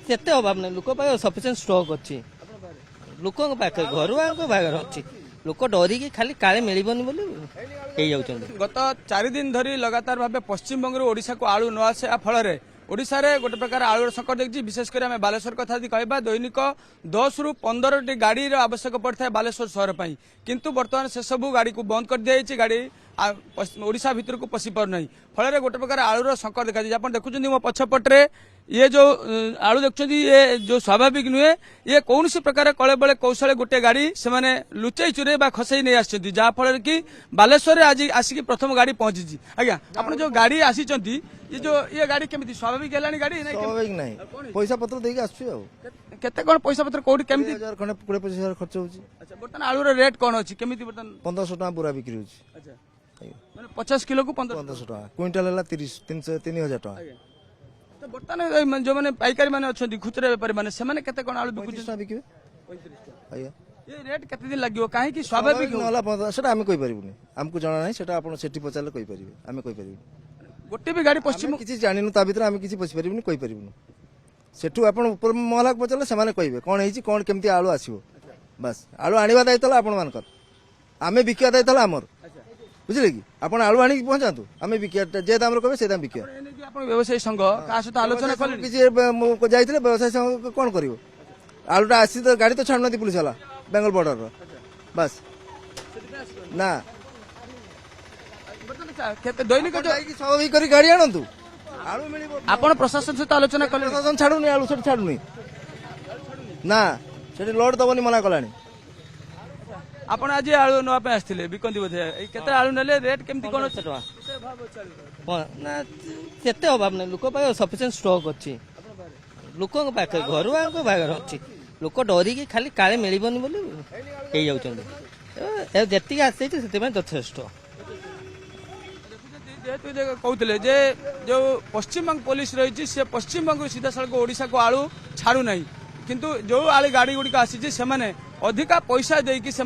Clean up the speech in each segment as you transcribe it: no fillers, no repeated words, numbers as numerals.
ସେତେ ଅଭାବ ନାହିଁ ଲୋକ ପାଖରେ ସଫିସିଏଣ୍ଟ ଷ୍ଟକ୍ ଅଛି ଲୋକଙ୍କ ପାଖରେ ଘରୁଆଙ୍କ ପାଖରେ ଅଛି ଲୋକ ଡରିକି ଖାଲି କାଳେ ମିଳିବନି ବୋଲି ହେଇଯାଉଛନ୍ତି। ଗତ 4 ଦିନ ଧରି ଲଗାତାର ଭାବେ ପଶ୍ଚିମବଙ୍ଗରୁ ଓଡ଼ିଶାକୁ ଆଳୁ ନ ଆସିବା ଫଳରେ ଓଡ଼ିଶାରେ ଗୋଟେ ପ୍ରକାର ଆଳୁର ସଂକଟ ଦେଖିଛି। ବିଶେଷ କରି ଆମେ ବାଲେଶ୍ୱର କଥା ଯଦି କହିବା ଦୈନିକ 10ରୁ 15ଟି ଗାଡ଼ିର ଆବଶ୍ୟକ ପଡ଼ିଥାଏ ବାଲେଶ୍ୱର ସହର ପାଇଁ, କିନ୍ତୁ ବର୍ତ୍ତମାନ ସେସବୁ ଗାଡ଼ିକୁ ବନ୍ଦ କରିଦିଆଯାଇଛି। ଗାଡ଼ି ଓଡ଼ିଶା ଭିତରକୁ ପଶି ପାରୁନାହିଁ, ଫଳରେ ଗୋଟେ ପ୍ରକାର ଆଳୁର ସଂକଟ ଦେଖାଯାଇଛି। ଆପଣ ଦେଖୁଛନ୍ତି ମୋ ପଛପଟରେ ये जो आलू देखुं ये जो स्वाभाविक नुहे ये कौन सी प्रकार कले बड़े कौशल गोटे गाड़ी से माने लुचई चुरे खसई नहीं आसी जहाँफल कि बालेश्वर आज आसिक प्रथम गाड़ी पहुंची। आज्ञा आप जो गाड़ी आसी ये जो ये गाड़ी केमी स्वाभाविक है गाड़ी स्वाभाविक नहीं पैसा पत्र देके केते कौन पैसा पत्र कौटी केमी 20-25,000 खर्च होची। अच्छा बर्तमान आलूर रेट कौन अच्छी केमी बर्तमान 1500 टका पूरा बिक्री होची। अच्छा माने 50 किलो को 1500 टका क्विंटल है 3,000 टका। तो बर्तमान जो मैंने पाइकारी माने अच्छी खुचरा बेपारी माने से माने केते कौन आलू बिकुछ बिकिबे 35 ये रेट केते दिन लागियो काहे कि स्वाभाविक होला सेटा हम कहि परिबुनी हमको जाना नहीं सेटा आपण सेठी पचाले कहि परिबे हम कहि परिबे गोटे भी गाड़ी पश्चिम किछि जानिनु ता भीतर हम किछि पछि परिबुनी कहि परिबुनी सेठू आपण ऊपर महला पचाले से माने कहिबे कोन हेछि कोन केमती आलू आसीबो बस आलू आनिबा दायित्व आपण मानकर आमे बिकिया दायित्व हमर बुझले कि आपण आलू आनी पहुंचातु आमे बिकिया जे दाम रो कहबे से दाम बिकिया आपण व्यवसायी संघ का सहित आलोचना कले किछि जाइथिले व्यवसायी संघ कोन करिवो आलूटा आसी तो गाड़ी तो छाड़ुनाती पुलिस वाला बेंगल बॉर्डर रो बस ना दैनिक स्वाभाविक करी गाड़ी आनंतु आलू मिलिबो आपण प्रशासन सहित आलोचना कले प्रशासन छाड़ुनी आलू सेठी छाड़ुनी ना सेठी लोड दबनी मना कलानी। आपण आज आलू नवा पे आस्थिले बिकंदी बोधे केते आलू नेले रेट केमती कोन टका ना सेते अभाव नहीं लोक पाखरे सफिसिएंट स्टॉक अच्छी लोकଙ୍କ ପାଖରେ ଘରୁଆଙ୍କ ପାଖରେ ଅଛି ଲୋକ ଡରିକି ଖାଲି କାଳେ ମିଳିବନି ବୋଲି ହେଇଯାଉଛନ୍ତି ଯେତିକି ଆସିଛି ସେଥିପାଇଁ ଯଥେଷ୍ଟ। जेहेतु कहते जे जो पश्चिमबंग पुलिस रही से पश्चिमबंग सीधा सड़क ओडिशा को आलू छाड़ू ना किंतु जो आलू गाड़ी गुड़िक आसी अधिका पैसा देकी से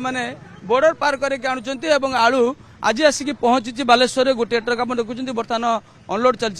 बॉर्डर पार करके आणुचंती एवं आलू आज आसिक पहुंची बालेश्वर गोटे ट्रक आप देखुं बर्तमान अनलोड चलती।